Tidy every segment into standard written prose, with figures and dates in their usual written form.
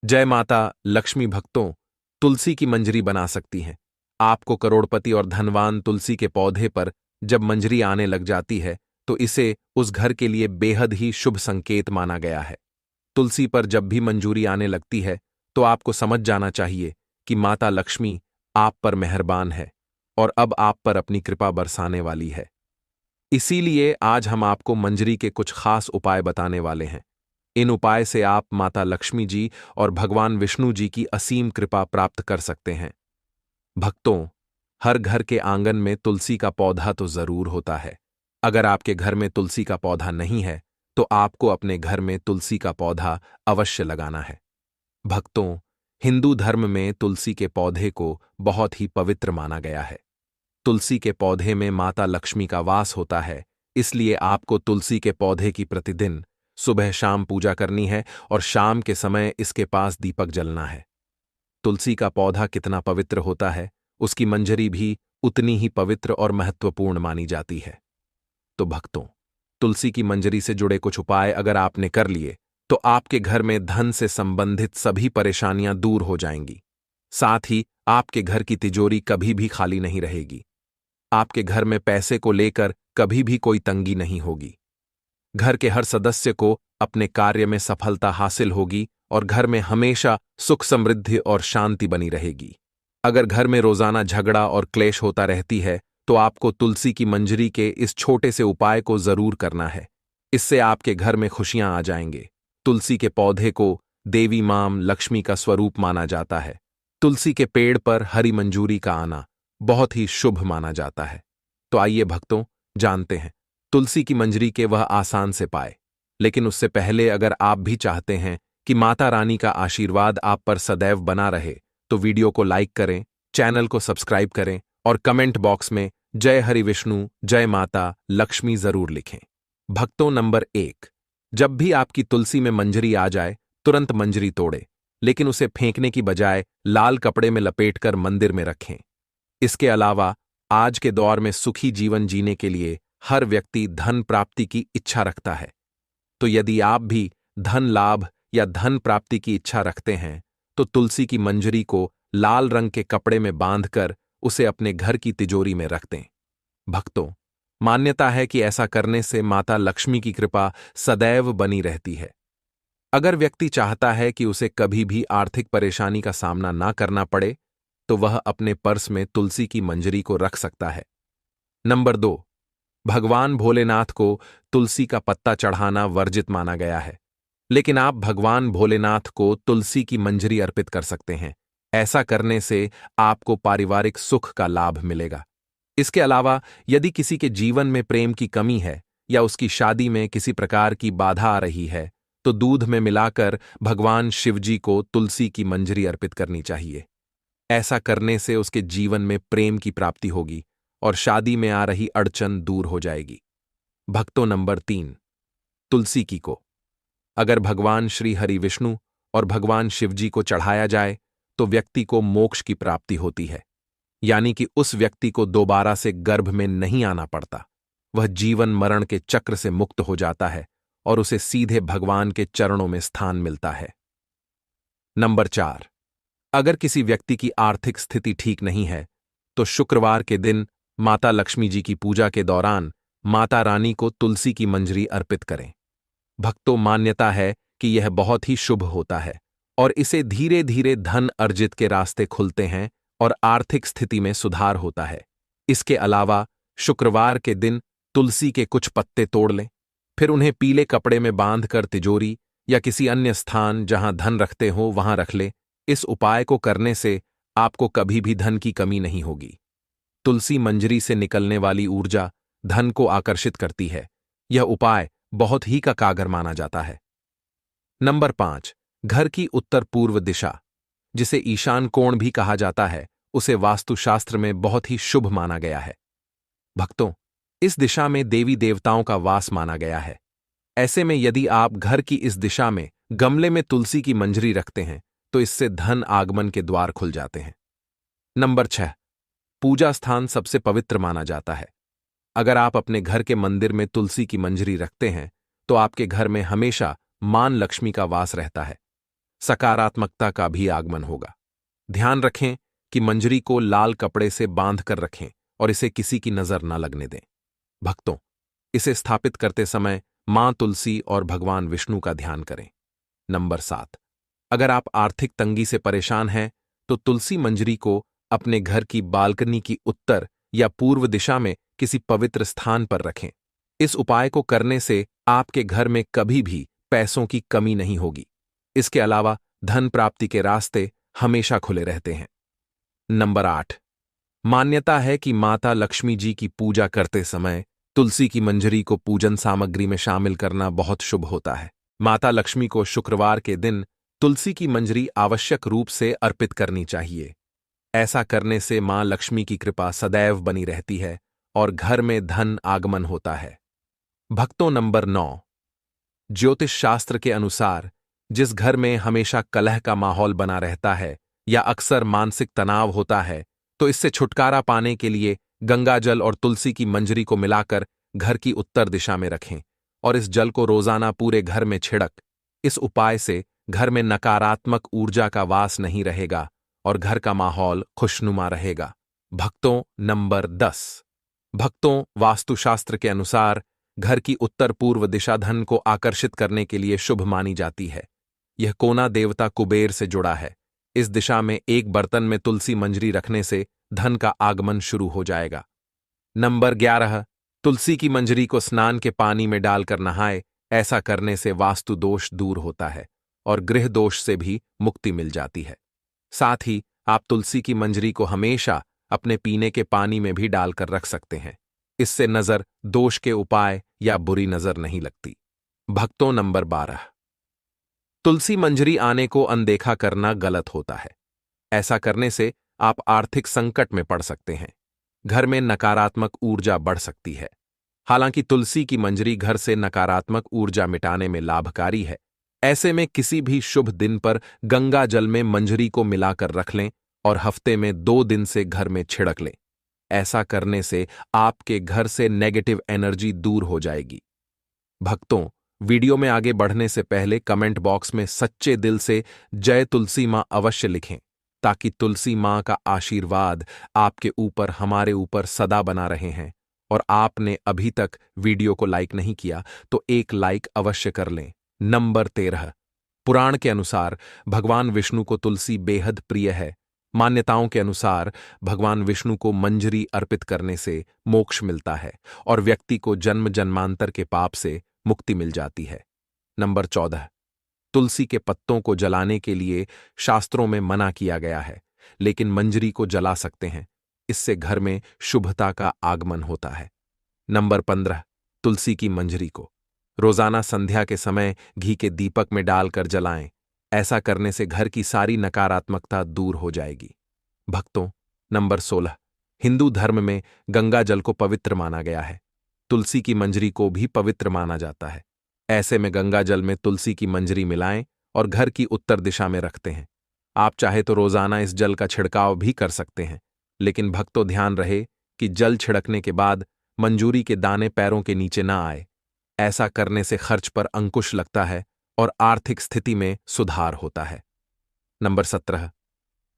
जय माता लक्ष्मी भक्तों, तुलसी की मंजरी बना सकती हैं। आपको करोड़पति और धनवान तुलसी के पौधे पर जब मंजरी आने लग जाती है तो इसे उस घर के लिए बेहद ही शुभ संकेत माना गया है। तुलसी पर जब भी मंजूरी आने लगती है तो आपको समझ जाना चाहिए कि माता लक्ष्मी आप पर मेहरबान है और अब आप पर अपनी कृपा बरसाने वाली है। इसीलिए आज हम आपको मंजरी के कुछ खास उपाय बताने वाले हैं। इन उपाय से आप माता लक्ष्मी जी और भगवान विष्णु जी की असीम कृपा प्राप्त कर सकते हैं। भक्तों, हर घर के आंगन में तुलसी का पौधा तो जरूर होता है। अगर आपके घर में तुलसी का पौधा नहीं है तो आपको अपने घर में तुलसी का पौधा अवश्य लगाना है। भक्तों, हिंदू धर्म में तुलसी के पौधे को बहुत ही पवित्र माना गया है। तुलसी के पौधे में माता लक्ष्मी का वास होता है, इसलिए आपको तुलसी के पौधे की प्रतिदिन सुबह शाम पूजा करनी है और शाम के समय इसके पास दीपक जलना है। तुलसी का पौधा कितना पवित्र होता है, उसकी मंजरी भी उतनी ही पवित्र और महत्वपूर्ण मानी जाती है। तो भक्तों, तुलसी की मंजरी से जुड़े कुछ उपाय अगर आपने कर लिए तो आपके घर में धन से संबंधित सभी परेशानियां दूर हो जाएंगी। साथ ही आपके घर की तिजोरी कभी भी खाली नहीं रहेगी। आपके घर में पैसे को लेकर कभी भी कोई तंगी नहीं होगी। घर के हर सदस्य को अपने कार्य में सफलता हासिल होगी और घर में हमेशा सुख समृद्धि और शांति बनी रहेगी। अगर घर में रोजाना झगड़ा और क्लेश होता रहती है तो आपको तुलसी की मंजरी के इस छोटे से उपाय को जरूर करना है। इससे आपके घर में खुशियां आ जाएंगे। तुलसी के पौधे को देवी मां लक्ष्मी का स्वरूप माना जाता है। तुलसी के पेड़ पर हरी मंजूरी का आना बहुत ही शुभ माना जाता है। तो आइए भक्तों, जानते हैं तुलसी की मंजरी के वह आसान से पाए। लेकिन उससे पहले अगर आप भी चाहते हैं कि माता रानी का आशीर्वाद आप पर सदैव बना रहे तो वीडियो को लाइक करें, चैनल को सब्सक्राइब करें और कमेंट बॉक्स में जय हरि विष्णु जय माता लक्ष्मी जरूर लिखें। भक्तों, नंबर 1, जब भी आपकी तुलसी में मंजरी आ जाए तुरंत मंजरी तोड़े, लेकिन उसे फेंकने की बजाय लाल कपड़े में लपेटकर मंदिर में रखें। इसके अलावा आज के दौर में सुखी जीवन जीने के लिए हर व्यक्ति धन प्राप्ति की इच्छा रखता है। तो यदि आप भी धन लाभ या धन प्राप्ति की इच्छा रखते हैं तो तुलसी की मंजरी को लाल रंग के कपड़े में बांधकर उसे अपने घर की तिजोरी में रख दें। भक्तों, मान्यता है कि ऐसा करने से माता लक्ष्मी की कृपा सदैव बनी रहती है। अगर व्यक्ति चाहता है कि उसे कभी भी आर्थिक परेशानी का सामना ना करना पड़े तो वह अपने पर्स में तुलसी की मंजरी को रख सकता है। नंबर 2, भगवान भोलेनाथ को तुलसी का पत्ता चढ़ाना वर्जित माना गया है। लेकिन आप भगवान भोलेनाथ को तुलसी की मंजरी अर्पित कर सकते हैं। ऐसा करने से आपको पारिवारिक सुख का लाभ मिलेगा। इसके अलावा यदि किसी के जीवन में प्रेम की कमी है या उसकी शादी में किसी प्रकार की बाधा आ रही है तो दूध में मिलाकर भगवान शिवजी को तुलसी की मंजरी अर्पित करनी चाहिए। ऐसा करने से उसके जीवन में प्रेम की प्राप्ति होगी और शादी में आ रही अड़चन दूर हो जाएगी। भक्तों, नंबर 3, तुलसी की को अगर भगवान श्री हरि विष्णु और भगवान शिवजी को चढ़ाया जाए तो व्यक्ति को मोक्ष की प्राप्ति होती है। यानी कि उस व्यक्ति को दोबारा से गर्भ में नहीं आना पड़ता। वह जीवन मरण के चक्र से मुक्त हो जाता है और उसे सीधे भगवान के चरणों में स्थान मिलता है। नंबर 4, अगर किसी व्यक्ति की आर्थिक स्थिति ठीक नहीं है तो शुक्रवार के दिन माता लक्ष्मी जी की पूजा के दौरान माता रानी को तुलसी की मंजरी अर्पित करें। भक्तों, मान्यता है कि यह बहुत ही शुभ होता है और इसे धीरे धीरे धन अर्जित के रास्ते खुलते हैं और आर्थिक स्थिति में सुधार होता है। इसके अलावा शुक्रवार के दिन तुलसी के कुछ पत्ते तोड़ लें, फिर उन्हें पीले कपड़े में बांधकर तिजोरी या किसी अन्य स्थान जहां धन रखते हो वहां रख ले। इस उपाय को करने से आपको कभी भी धन की कमी नहीं होगी। तुलसी मंजरी से निकलने वाली ऊर्जा धन को आकर्षित करती है। यह उपाय बहुत ही का कारगर माना जाता है। नंबर 5, घर की उत्तर पूर्व दिशा, जिसे ईशान कोण भी कहा जाता है, उसे वास्तुशास्त्र में बहुत ही शुभ माना गया है। भक्तों, इस दिशा में देवी देवताओं का वास माना गया है। ऐसे में यदि आप घर की इस दिशा में गमले में तुलसी की मंजरी रखते हैं तो इससे धन आगमन के द्वार खुल जाते हैं। नंबर 6, पूजा स्थान सबसे पवित्र माना जाता है। अगर आप अपने घर के मंदिर में तुलसी की मंजरी रखते हैं तो आपके घर में हमेशा मां लक्ष्मी का वास रहता है। सकारात्मकता का भी आगमन होगा। ध्यान रखें कि मंजरी को लाल कपड़े से बांध कर रखें और इसे किसी की नजर न लगने दें। भक्तों, इसे स्थापित करते समय मां तुलसी और भगवान विष्णु का ध्यान करें। नंबर 7, अगर आप आर्थिक तंगी से परेशान हैं तो तुलसी मंजरी को अपने घर की बालकनी की उत्तर या पूर्व दिशा में किसी पवित्र स्थान पर रखें। इस उपाय को करने से आपके घर में कभी भी पैसों की कमी नहीं होगी। इसके अलावा धन प्राप्ति के रास्ते हमेशा खुले रहते हैं। नंबर 8, मान्यता है कि माता लक्ष्मी जी की पूजा करते समय तुलसी की मंजरी को पूजन सामग्री में शामिल करना बहुत शुभ होता है। माता लक्ष्मी को शुक्रवार के दिन तुलसी की मंजरी आवश्यक रूप से अर्पित करनी चाहिए। ऐसा करने से मां लक्ष्मी की कृपा सदैव बनी रहती है और घर में धन आगमन होता है। भक्तों, नंबर 9, ज्योतिष शास्त्र के अनुसार जिस घर में हमेशा कलह का माहौल बना रहता है या अक्सर मानसिक तनाव होता है, तो इससे छुटकारा पाने के लिए गंगाजल और तुलसी की मंजरी को मिलाकर घर की उत्तर दिशा में रखें और इस जल को रोजाना पूरे घर में छिड़क। इस उपाय से घर में नकारात्मक ऊर्जा का वास नहीं रहेगा और घर का माहौल खुशनुमा रहेगा। भक्तों, नंबर 10, भक्तों, वास्तुशास्त्र के अनुसार घर की उत्तर पूर्व दिशा धन को आकर्षित करने के लिए शुभ मानी जाती है। यह कोना देवता कुबेर से जुड़ा है। इस दिशा में एक बर्तन में तुलसी मंजरी रखने से धन का आगमन शुरू हो जाएगा। नंबर 11, तुलसी की मंजरी को स्नान के पानी में डालकर नहाए। ऐसा करने से वास्तु दोष दूर होता है और गृह दोष से भी मुक्ति मिल जाती है। साथ ही आप तुलसी की मंजरी को हमेशा अपने पीने के पानी में भी डालकर रख सकते हैं। इससे नजर दोष के उपाय या बुरी नजर नहीं लगती। भक्तों, नंबर 12, तुलसी मंजरी आने को अनदेखा करना गलत होता है। ऐसा करने से आप आर्थिक संकट में पड़ सकते हैं। घर में नकारात्मक ऊर्जा बढ़ सकती है। हालांकि तुलसी की मंजरी घर से नकारात्मक ऊर्जा मिटाने में लाभकारी है। ऐसे में किसी भी शुभ दिन पर गंगा जल में मंजरी को मिलाकर रख लें और हफ्ते में 2 दिन से घर में छिड़क लें। ऐसा करने से आपके घर से नेगेटिव एनर्जी दूर हो जाएगी। भक्तों, वीडियो में आगे बढ़ने से पहले कमेंट बॉक्स में सच्चे दिल से जय तुलसी मां अवश्य लिखें, ताकि तुलसी मां का आशीर्वाद आपके ऊपर, हमारे ऊपर सदा बना रहे हैं। और आपने अभी तक वीडियो को लाइक नहीं किया तो एक लाइक अवश्य कर लें। नंबर 13, पुराण के अनुसार भगवान विष्णु को तुलसी बेहद प्रिय है। मान्यताओं के अनुसार भगवान विष्णु को मंजरी अर्पित करने से मोक्ष मिलता है और व्यक्ति को जन्म जन्मांतर के पाप से मुक्ति मिल जाती है। नंबर 14, तुलसी के पत्तों को जलाने के लिए शास्त्रों में मना किया गया है, लेकिन मंजरी को जला सकते हैं। इससे घर में शुभता का आगमन होता है। नंबर 15, तुलसी की मंजरी को रोजाना संध्या के समय घी के दीपक में डालकर जलाएं। ऐसा करने से घर की सारी नकारात्मकता दूर हो जाएगी। भक्तों, नंबर 16, हिंदू धर्म में गंगा जल को पवित्र माना गया है। तुलसी की मंजरी को भी पवित्र माना जाता है। ऐसे में गंगा जल में तुलसी की मंजरी मिलाएं और घर की उत्तर दिशा में रखते हैं। आप चाहे तो रोजाना इस जल का छिड़काव भी कर सकते हैं, लेकिन भक्तों ध्यान रहे कि जल छिड़कने के बाद मंजूरी के दाने पैरों के नीचे ना आए। ऐसा करने से खर्च पर अंकुश लगता है और आर्थिक स्थिति में सुधार होता है। नंबर 17,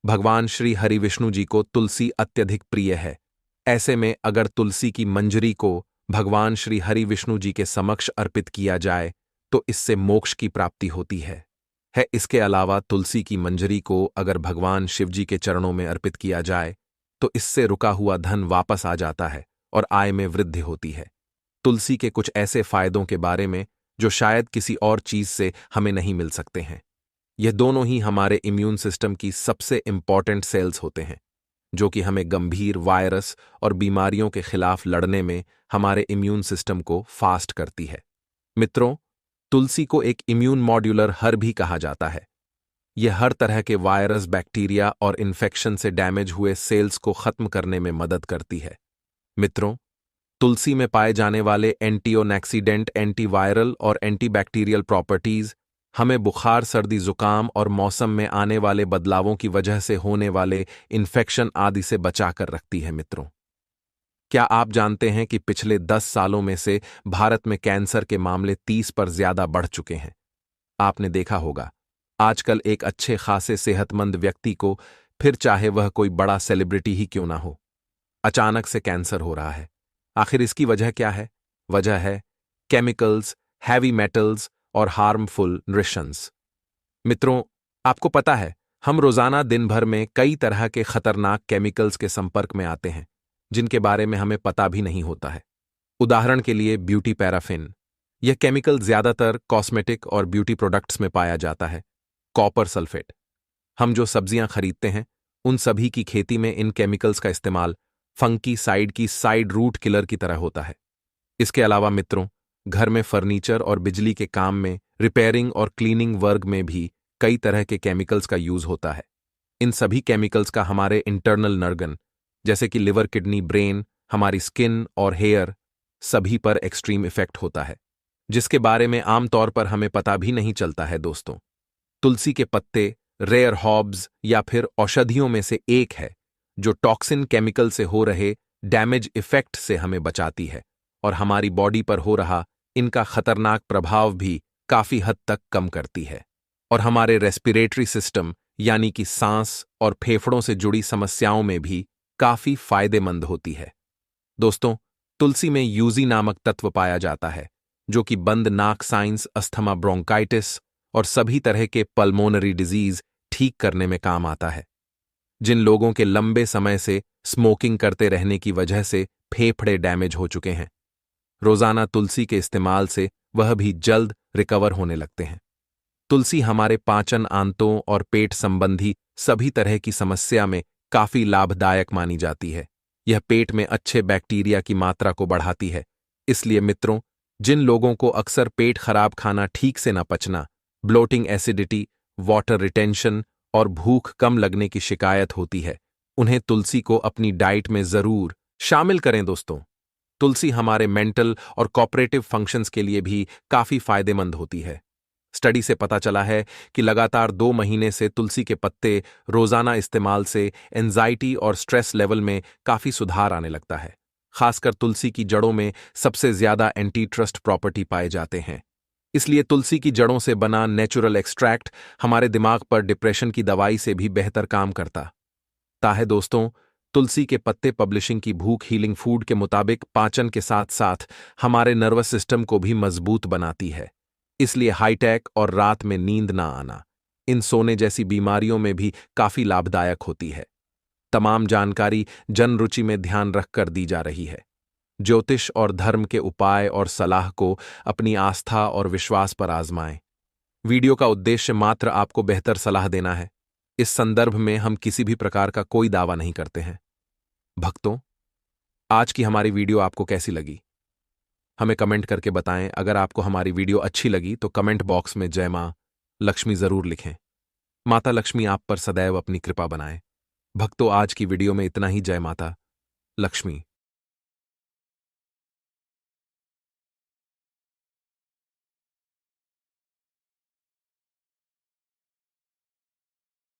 भगवान श्री हरि विष्णु जी को तुलसी अत्यधिक प्रिय है। ऐसे में अगर तुलसी की मंजरी को भगवान श्री हरि विष्णु जी के समक्ष अर्पित किया जाए तो इससे मोक्ष की प्राप्ति होती है। इसके अलावा तुलसी की मंजरी को अगर भगवान शिव जी के चरणों में अर्पित किया जाए तो इससे रुका हुआ धन वापस आ जाता है और आय में वृद्धि होती है। तुलसी के कुछ ऐसे फायदों के बारे में जो शायद किसी और चीज से हमें नहीं मिल सकते हैं। यह दोनों ही हमारे इम्यून सिस्टम की सबसे इंपॉर्टेंट सेल्स होते हैं, जो कि हमें गंभीर वायरस और बीमारियों के खिलाफ लड़ने में हमारे इम्यून सिस्टम को फास्ट करती है। मित्रों, तुलसी को एक इम्यून मॉड्यूलर हर भी कहा जाता है। यह हर तरह के वायरस, बैक्टीरिया और इन्फेक्शन से डैमेज हुए सेल्स को खत्म करने में मदद करती है। मित्रों, तुलसी में पाए जाने वाले एंटीओक्सीडेंट, एंटीवायरल और एंटीबैक्टीरियल प्रॉपर्टीज हमें बुखार, सर्दी, जुकाम और मौसम में आने वाले बदलावों की वजह से होने वाले इन्फेक्शन आदि से बचाकर रखती है। मित्रों, क्या आप जानते हैं कि पिछले 10 सालों में से भारत में कैंसर के मामले 30 पर ज्यादा बढ़ चुके हैं? आपने देखा होगा, आजकल एक अच्छे खासे सेहतमंद व्यक्ति को, फिर चाहे वह कोई बड़ा सेलिब्रिटी ही क्यों ना हो, अचानक से कैंसर हो रहा है। आखिर इसकी वजह क्या है? वजह है केमिकल्स, हैवी मेटल्स और हार्मफुल न्यूट्रिशंस। मित्रों, आपको पता है, हम रोजाना दिन भर में कई तरह के खतरनाक केमिकल्स के संपर्क में आते हैं, जिनके बारे में हमें पता भी नहीं होता है। उदाहरण के लिए ब्यूटी पैराफिन। यह केमिकल ज्यादातर कॉस्मेटिक और ब्यूटी प्रोडक्ट्स में पाया जाता है। Copper sulphate. हम जो सब्जियां खरीदते हैं, उन सभी की खेती में इन केमिकल्स का इस्तेमाल फंकी साइड की साइड रूट किलर की तरह होता है। इसके अलावा मित्रों, घर में फर्नीचर और बिजली के काम में, रिपेयरिंग और क्लीनिंग वर्क में भी कई तरह के केमिकल्स का यूज होता है। इन सभी केमिकल्स का हमारे इंटरनल नर्गन, जैसे कि लिवर, किडनी, ब्रेन, हमारी स्किन और हेयर, सभी पर एक्सट्रीम इफेक्ट होता है, जिसके बारे में आमतौर पर हमें पता भी नहीं चलता है। दोस्तों, तुलसी के पत्ते रेयर हॉब्स या फिर औषधियों में से एक है, जो टॉक्सिन केमिकल से हो रहे डैमेज इफेक्ट से हमें बचाती है और हमारी बॉडी पर हो रहा इनका खतरनाक प्रभाव भी काफी हद तक कम करती है, और हमारे रेस्पिरेटरी सिस्टम यानी कि सांस और फेफड़ों से जुड़ी समस्याओं में भी काफी फायदेमंद होती है। दोस्तों, तुलसी में यूजी नामक तत्व पाया जाता है, जो कि बंद नाक साइंस, अस्थमा, ब्रोंकाइटिस और सभी तरह के पल्मोनरी डिजीज ठीक करने में काम आता है। जिन लोगों के लंबे समय से स्मोकिंग करते रहने की वजह से फेफड़े डैमेज हो चुके हैं, रोजाना तुलसी के इस्तेमाल से वह भी जल्द रिकवर होने लगते हैं। तुलसी हमारे पाचन, आंतों और पेट संबंधी सभी तरह की समस्या में काफी लाभदायक मानी जाती है। यह पेट में अच्छे बैक्टीरिया की मात्रा को बढ़ाती है। इसलिए मित्रों, जिन लोगों को अक्सर पेट खराब, खाना ठीक से न पचना, ब्लोटिंग, एसिडिटी, वाटर रिटेंशन और भूख कम लगने की शिकायत होती है, उन्हें तुलसी को अपनी डाइट में जरूर शामिल करें। दोस्तों, तुलसी हमारे मेंटल और कॉपरेटिव फंक्शंस के लिए भी काफी फायदेमंद होती है। स्टडी से पता चला है कि लगातार 2 महीने से तुलसी के पत्ते रोजाना इस्तेमाल से एंजाइटी और स्ट्रेस लेवल में काफी सुधार आने लगता है। खासकर तुलसी की जड़ों में सबसे ज्यादा एंटी ट्रस्ट प्रॉपर्टी पाए जाते हैं। इसलिए तुलसी की जड़ों से बना नेचुरल एक्सट्रैक्ट हमारे दिमाग पर डिप्रेशन की दवाई से भी बेहतर काम करता है। दोस्तों, तुलसी के पत्ते पब्लिशिंग की भूख हीलिंग फूड के मुताबिक पाचन के साथ साथ हमारे नर्वस सिस्टम को भी मजबूत बनाती है। इसलिए हाईटेक और रात में नींद ना आना, इन सोने जैसी बीमारियों में भी काफी लाभदायक होती है। तमाम जानकारी जन रुचि में ध्यान रखकर दी जा रही है। ज्योतिष और धर्म के उपाय और सलाह को अपनी आस्था और विश्वास पर आजमाएं। वीडियो का उद्देश्य मात्र आपको बेहतर सलाह देना है। इस संदर्भ में हम किसी भी प्रकार का कोई दावा नहीं करते हैं। भक्तों, आज की हमारी वीडियो आपको कैसी लगी? हमें कमेंट करके बताएं। अगर आपको हमारी वीडियो अच्छी लगी तो कमेंट बॉक्स में जय मां लक्ष्मी जरूर लिखें। माता लक्ष्मी आप पर सदैव अपनी कृपा बनाए। भक्तों, आज की वीडियो में इतना ही। जय माता लक्ष्मी।